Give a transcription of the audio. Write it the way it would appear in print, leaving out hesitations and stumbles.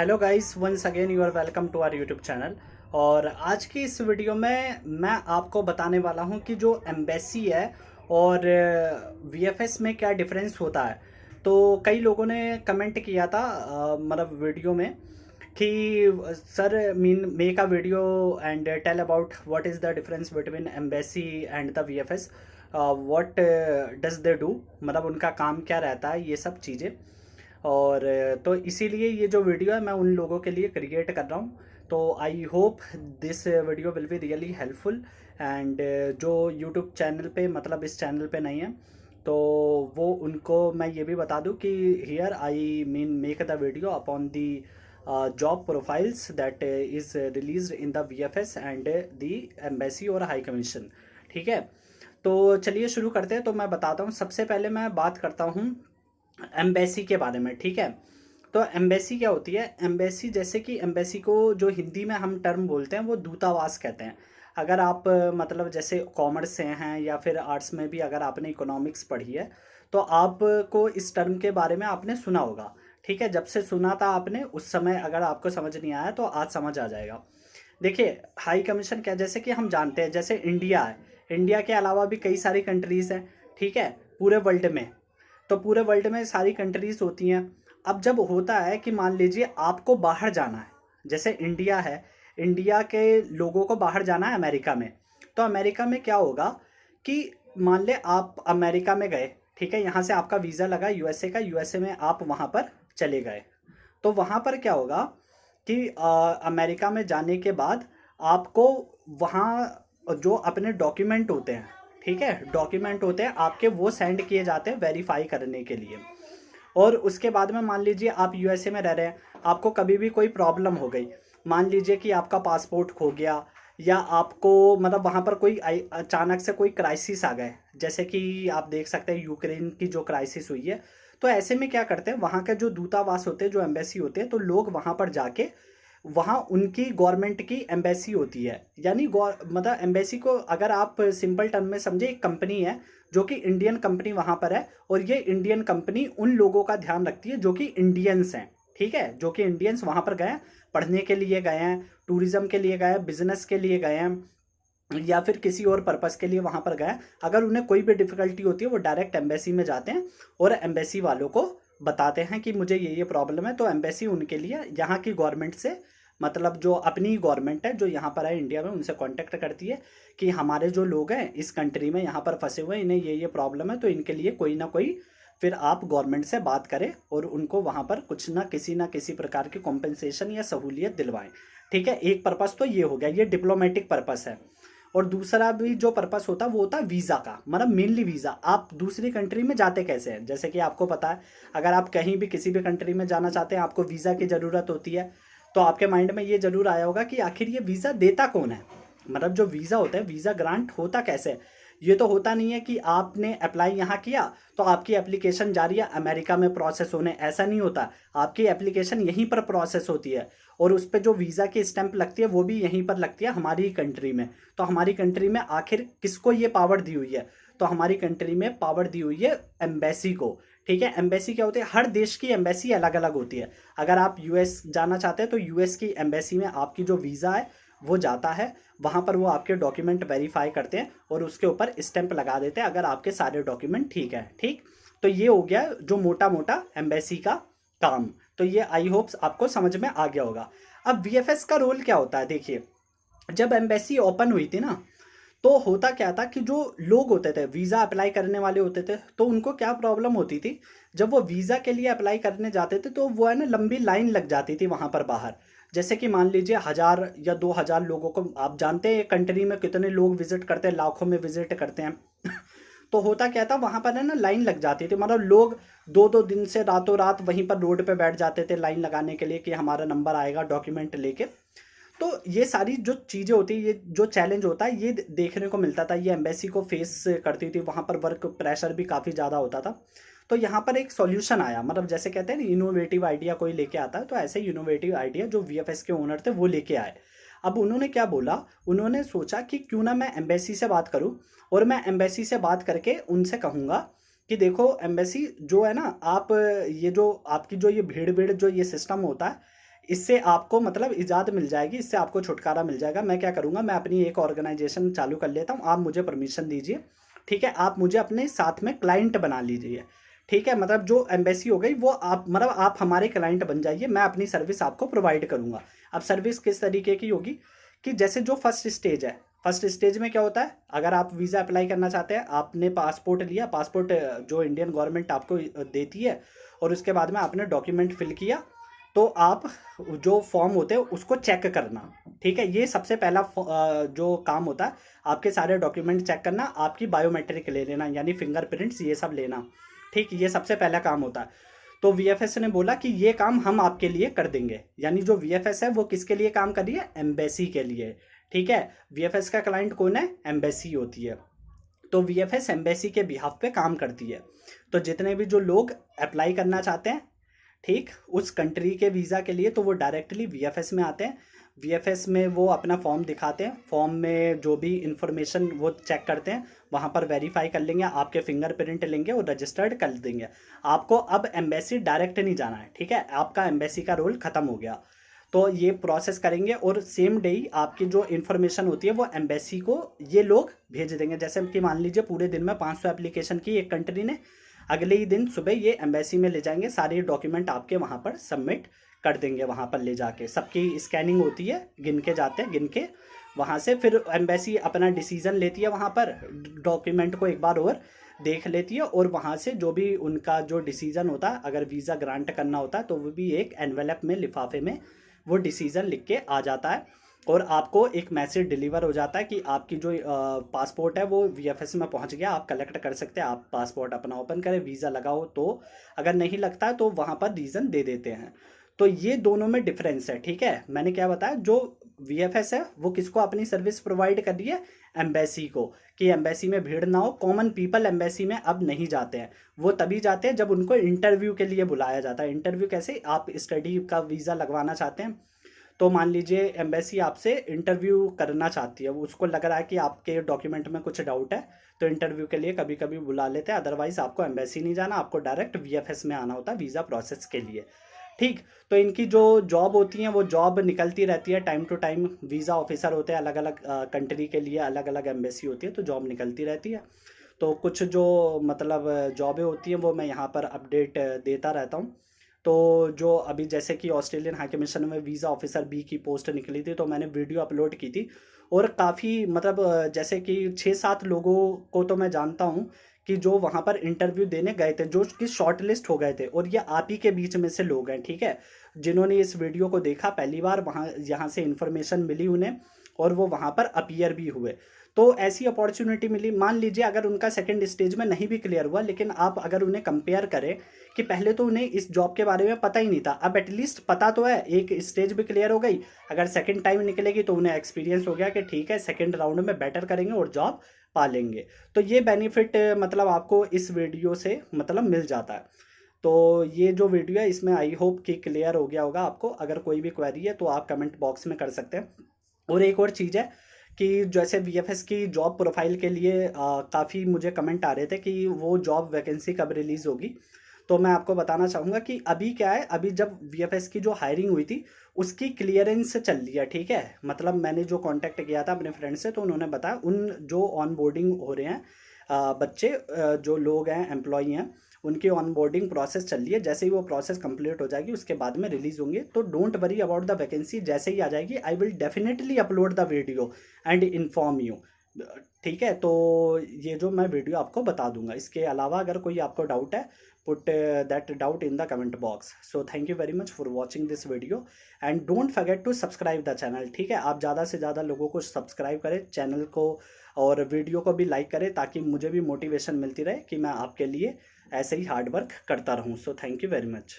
Hello guys, once again you are welcome to our YouTube channel. और आज की इस वीडियो में मैं आपको बताने वाला हूं कि जो एम्बेसी है और वीएफएस में क्या डिफरेंस होता है। तो कई लोगों ने कमेंट किया था मतलब वीडियो में कि sir mean make a video and tell about what is the difference between embassy and the VFS, what does they do, मतलब उनका काम क्या रहता है, ये सब चीज़ें। और तो इसीलिए ये जो वीडियो है मैं उन लोगों के लिए क्रिएट कर रहा हूँ। तो I hope this video will be really helpful. And जो यूट्यूब चैनल पे, मतलब इस चैनल पे नहीं है, तो वो उनको मैं ये भी बता दूं कि here I mean make the video upon the job profiles that is release in the VFS and the embassy और हाई कमीशन। ठीक है, तो चलिए शुरू करते हैं। तो मैं बताता हूँ, सबसे पहले मैं बात करता हूँ एम्बेसी के बारे में। ठीक है, तो एम्बेसी क्या होती है। एम्बेसी, जैसे कि एम्बेसी को जो हिंदी में हम टर्म बोलते हैं वो दूतावास कहते हैं। अगर आप मतलब जैसे कॉमर्स से हैं या फिर आर्ट्स में भी अगर आपने इकोनॉमिक्स पढ़ी है तो आपको इस टर्म के बारे में आपने सुना होगा। ठीक है, जब से सुना था आपने उस समय अगर आपको समझ नहीं आया तो आज समझ आ जाएगा। देखिए, हाई कमीशन क्या, जैसे कि हम जानते हैं, जैसे इंडिया है, इंडिया के अलावा भी कई सारी कंट्रीज़ हैं। ठीक है, पूरे वर्ल्ड में, तो पूरे वर्ल्ड में सारी कंट्रीज होती हैं। अब जब होता है कि मान लीजिए आपको बाहर जाना है, जैसे इंडिया है, इंडिया के लोगों को बाहर जाना है अमेरिका में, तो अमेरिका में क्या होगा कि मान ले आप अमेरिका में गए। ठीक है, यहाँ से आपका वीज़ा लगा यूएसए का, यूएसए में आप वहाँ पर चले गए। तो वहाँ पर क्या होगा कि अमेरिका में जाने के बाद आपको वहाँ जो अपने डॉक्यूमेंट होते हैं, ठीक है, डॉक्यूमेंट होते हैं आपके, वो सेंड किए जाते हैं वेरीफाई करने के लिए। और उसके बाद में मान लीजिए आप यूएसए में रह रहे हैं, आपको कभी भी कोई प्रॉब्लम हो गई, मान लीजिए कि आपका पासपोर्ट खो गया या आपको मतलब वहाँ पर कोई अचानक से कोई क्राइसिस आ गए, जैसे कि आप देख सकते हैं यूक्रेन की जो क्राइसिस हुई है। तो ऐसे में क्या करते हैं, वहाँ के जो दूतावास होते हैं, जो एम्बेसी होते हैं, तो लोग वहाँ पर जाके, वहाँ उनकी गवर्नमेंट की एम्बेसी होती है, यानी मतलब एम्बेसी को अगर आप सिंपल टर्म में समझे, एक कंपनी है जो कि इंडियन कंपनी वहाँ पर है। और ये इंडियन कंपनी उन लोगों का ध्यान रखती है जो कि इंडियंस हैं। ठीक है, जो कि इंडियंस वहाँ पर गए हैं, पढ़ने के लिए गए हैं, टूरिज्म के लिए गए हैं, बिजनेस के लिए गए हैं, या फिर किसी और पर्पस के लिए वहाँ पर गए। अगर उन्हें कोई भी डिफिकल्टी होती है वो डायरेक्ट एम्बेसी में जाते हैं और एम्बेसी वालों को बताते हैं कि मुझे ये प्रॉब्लम है। तो एम्बेसी उनके लिए यहाँ की गवर्नमेंट से, मतलब जो अपनी गवर्नमेंट है जो यहाँ पर है इंडिया में, उनसे कांटेक्ट करती है कि हमारे जो लोग हैं इस कंट्री में यहाँ पर फंसे हुए हैं, इन्हें ये प्रॉब्लम है, तो इनके लिए कोई ना कोई, फिर आप गवर्नमेंट से बात करें और उनको वहाँ पर कुछ ना किसी प्रकार की कॉम्पेंसेशन या सहूलियत दिलवाएं। ठीक है, एक पर्पस तो ये हो गया, ये डिप्लोमेटिक पर्पस है। और दूसरा भी जो पर्पस होता है वो होता है वीज़ा का, मतलब मेनली वीज़ा, आप दूसरी कंट्री में जाते कैसे हैं। जैसे कि आपको पता है, अगर आप कहीं भी किसी भी कंट्री में जाना चाहते हैं, आपको वीज़ा की ज़रूरत होती है। तो आपके माइंड में ये जरूर आया होगा कि आखिर ये वीज़ा देता कौन है, मतलब जो वीज़ा होता है, वीज़ा ग्रांट होता कैसे है। ये तो होता नहीं है कि आपने अप्लाई यहाँ किया तो आपकी एप्लीकेशन जा रही है अमेरिका में प्रोसेस होने, ऐसा नहीं होता। आपकी एप्लीकेशन यहीं पर प्रोसेस होती है और उस पर जो वीज़ा की स्टैंप लगती है वो भी यहीं पर लगती है, हमारी ही कंट्री में। तो हमारी कंट्री में आखिर किसको ये पावर दी हुई है, तो हमारी कंट्री में पावर दी हुई है एम्बेसी को। ठीक है, एम्बेसी क्या होती है, हर देश की एम्बेसी अलग अलग होती है। अगर आप यूएस जाना चाहते हैं तो यूएस की एम्बेसी में आपकी जो वीज़ा है वो जाता है, वहाँ पर वो आपके डॉक्यूमेंट वेरीफाई करते हैं और उसके ऊपर स्टैंप लगा देते हैं अगर आपके सारे डॉक्यूमेंट ठीक है। ठीक, तो ये हो गया जो मोटा मोटा एम्बेसी का काम। तो ये आई होप्स आपको समझ में आ गया होगा। अब वीएफएस का रोल क्या होता है, देखिए, जब एम्बेसी ओपन हुई थी ना, तो होता क्या था कि जो लोग होते थे वीज़ा अप्लाई करने वाले होते थे, तो उनको क्या प्रॉब्लम होती थी, जब वो वीज़ा के लिए अप्लाई करने जाते थे तो वो है ना लंबी लाइन लग जाती थी वहाँ पर बाहर। जैसे कि मान लीजिए 1000 या 2000 लोगों को, आप जानते हैं कंट्री में कितने लोग विजिट करते हैं, लाखों में विजिट करते हैं। तो होता क्या था, वहाँ पर है ना लाइन लग जाती थी, मतलब लोग 2-2 दिन से रातों रात वहीं पर रोड पे बैठ जाते थे लाइन लगाने के लिए कि हमारा नंबर आएगा डॉक्यूमेंट लेके। तो ये सारी जो चीज़ें होती है, ये जो चैलेंज होता है, ये देखने को मिलता था, ये एम्बेसी को फेस करती थी, वहाँ पर वर्क प्रेशर भी काफ़ी ज़्यादा होता था। तो यहाँ पर एक सॉल्यूशन आया, मतलब जैसे कहते हैं ना इनोवेटिव आइडिया कोई लेके आता है, तो ऐसे ही इनोवेटिव आइडिया जो वीएफएस के ओनर थे वो लेके आए। अब उन्होंने क्या बोला, उन्होंने सोचा कि क्यों ना मैं एम्बेसी से बात करूं और मैं एम्बेसी से बात करके उनसे कहूँगा कि देखो एम्बेसी जो है ना, आप ये जो आपकी जो ये भीड़ भीड़ जो ये सिस्टम होता है, इससे आपको मतलब इजाज़त मिल जाएगी, इससे आपको छुटकारा मिल जाएगा। मैं क्या करूँगा, मैं अपनी एक ऑर्गेनाइजेशन चालू कर लेता हूँ, आप मुझे परमिशन दीजिए, ठीक है? आप मुझे अपने साथ में क्लाइंट बना लीजिए, ठीक है? मतलब जो एम्बेसी हो गई वो आप मतलब आप हमारे क्लाइंट बन जाइए, मैं अपनी सर्विस आपको प्रोवाइड करूँगा। अब सर्विस किस तरीके की होगी कि जैसे जो फर्स्ट स्टेज है, फर्स्ट स्टेज में क्या होता है, अगर आप वीज़ा अप्लाई करना चाहते हैं, आपने पासपोर्ट लिया, पासपोर्ट जो इंडियन गवर्नमेंट आपको देती है, और उसके बाद में आपने डॉक्यूमेंट फिल किया, तो आप जो फॉर्म होते हैं उसको चेक करना, ठीक है? ये सबसे पहला जो काम होता है, आपके सारे डॉक्यूमेंट चेक करना, आपकी बायोमेट्रिक ले लेना, यानी फिंगरप्रिंट्स ये सब लेना, ठीक, ये सबसे पहला काम होता है। तो वीएफएस ने बोला कि ये काम हम आपके लिए कर देंगे, यानी जो वीएफएस है वो किसके लिए काम कर रही है, एम्बेसी के लिए, ठीक है? वीएफएस का क्लाइंट कौन है, एम्बेसी होती है। तो वीएफएस एम्बेसी के बिहाफ पे काम करती है। तो जितने भी जो लोग अप्लाई करना चाहते हैं, ठीक, उस कंट्री के वीज़ा के लिए, तो वो डायरेक्टली वीएफएस में आते हैं। वीएफएस में वो अपना फॉर्म दिखाते हैं, फॉर्म में जो भी इंफॉर्मेशन वो चेक करते हैं, वहाँ पर वेरीफाई कर लेंगे, आपके फिंगरप्रिंट लेंगे और रजिस्टर्ड कर देंगे। आपको अब एम्बेसी डायरेक्ट नहीं जाना है, ठीक है? आपका एम्बेसी का रोल ख़त्म हो गया। तो ये प्रोसेस करेंगे और सेम डे ही आपकी जो इन्फॉर्मेशन होती है वो एम्बेसी को ये लोग भेज देंगे। जैसे कि मान लीजिए पूरे दिन में 500 एप्लीकेशन की एक कंट्री ने, अगले ही दिन सुबह ये एम्बेसी में ले जाएंगे, सारे डॉक्यूमेंट आपके वहाँ पर सबमिट कर देंगे, वहाँ पर ले जाके सबकी स्कैनिंग होती है, गिन के जाते हैं, गिन के वहाँ से फिर एम्बेसी अपना डिसीज़न लेती है, वहाँ पर डॉक्यूमेंट को एक बार और देख लेती है, और वहाँ से जो भी उनका जो डिसीज़न होता है, अगर वीज़ा ग्रांट करना होता है तो वो भी एक एनवेलप में, लिफाफे में वो डिसीज़न लिख के आ जाता है, और आपको एक मैसेज डिलीवर हो जाता है कि आपकी जो पासपोर्ट है वो वीएफएस में पहुंच गया, आप कलेक्ट कर सकते हैं, आप पासपोर्ट अपना ओपन करें, वीज़ा लगाओ। तो अगर नहीं लगता है तो वहाँ पर रीज़न दे देते हैं। तो ये दोनों में डिफरेंस है, ठीक है? मैंने क्या बताया, जो वीएफएस है वो किसको अपनी सर्विस प्रोवाइड कर रही है, एम्बेसी को, कि एम्बेसी में भीड़ ना हो। कॉमन पीपल एम्बेसी में अब नहीं जाते हैं, वो तभी जाते हैं जब उनको इंटरव्यू के लिए बुलाया जाता है। इंटरव्यू कैसे, आप स्टडी का वीज़ा लगवाना चाहते हैं, तो मान लीजिए एम्बेसी आपसे इंटरव्यू करना चाहती है, उसको लग रहा है कि आपके डॉक्यूमेंट में कुछ डाउट है, तो इंटरव्यू के लिए कभी कभी बुला लेते हैं। अदरवाइज आपको एम्बेसी नहीं जाना, आपको डायरेक्ट वीएफएस में आना होता है वीज़ा प्रोसेस के लिए, ठीक। तो इनकी जो जॉब होती हैं वो जॉब निकलती रहती है time to time, visa officer होते हैं अलग अलग कंट्री के लिए, अलग अलग एम्बेसी होती है, तो जॉब निकलती रहती है। तो कुछ जो मतलब जॉबें होती हैं वो मैं यहाँ पर अपडेट देता रहता हूँ। तो जो अभी जैसे कि ऑस्ट्रेलियन हाई कमीशन में वीज़ा ऑफिसर बी की पोस्ट निकली थी, तो मैंने वीडियो अपलोड की थी, और काफ़ी मतलब जैसे कि 6-7 लोगों को तो मैं जानता हूँ कि जो वहाँ पर इंटरव्यू देने गए थे, जो कि शॉर्ट लिस्ट हो गए थे, और ये आप ही के बीच में से लोग हैं, ठीक है, जिन्होंने इस वीडियो को देखा पहली बार, वहाँ यहाँ से इन्फॉर्मेशन मिली उन्हें, और वो वहाँ पर अपीयर भी हुए। तो ऐसी अपॉर्चुनिटी मिली। मान लीजिए अगर उनका सेकंड स्टेज में नहीं भी क्लियर हुआ, लेकिन आप अगर उन्हें कंपेयर करें कि पहले तो उन्हें इस जॉब के बारे में पता ही नहीं था, अब एटलीस्ट पता तो है, एक स्टेज भी क्लियर हो गई, अगर सेकंड टाइम निकलेगी तो उन्हें एक्सपीरियंस हो गया कि ठीक है सेकंड राउंड में बेटर करेंगे और जॉब पा लेंगे। तो ये बेनिफिट मतलब आपको इस वीडियो से मतलब मिल जाता है। तो ये जो वीडियो है इसमें आई होप कि क्लियर हो गया होगा आपको। अगर कोई भी क्वेरी है तो आप कमेंट बॉक्स में कर सकते हैं। और एक और चीज़ है कि जैसे वीएफएस की जॉब प्रोफाइल के लिए काफ़ी मुझे कमेंट आ रहे थे कि वो जॉब वैकेंसी कब रिलीज़ होगी। तो मैं आपको बताना चाहूँगा कि अभी क्या है, अभी जब वीएफएस की जो हायरिंग हुई थी उसकी क्लियरेंस चल रही है, ठीक है। मतलब मैंने जो कांटेक्ट किया था अपने फ्रेंड से, तो उन्होंने बताया उन जो ऑन बोर्डिंग हो रहे हैं बच्चे, जो लोग हैं एम्प्लॉई हैं, उनकी ऑनबोर्डिंग प्रोसेस चल रही है। जैसे ही वो प्रोसेस कंप्लीट हो जाएगी उसके बाद में रिलीज़ होंगे। तो don't worry about the vacancy, जैसे ही आ जाएगी I will definitely upload the video and inform you, ठीक है। तो ये जो मैं वीडियो आपको बता दूंगा। इसके अलावा अगर कोई आपको डाउट है, put that doubt in the comment box. So thank you very much for watching this video and don't forget to subscribe the channel, ठीक है। आप ज़्यादा से ज़्यादा लोगों को सब्सक्राइब करें चैनल को, और वीडियो को भी लाइक करें, ताकि मुझे भी मोटिवेशन मिलती रहे कि मैं आपके लिए ऐसे ही हार्ड वर्क करता रहूँ। सो थैंक यू वेरी मच।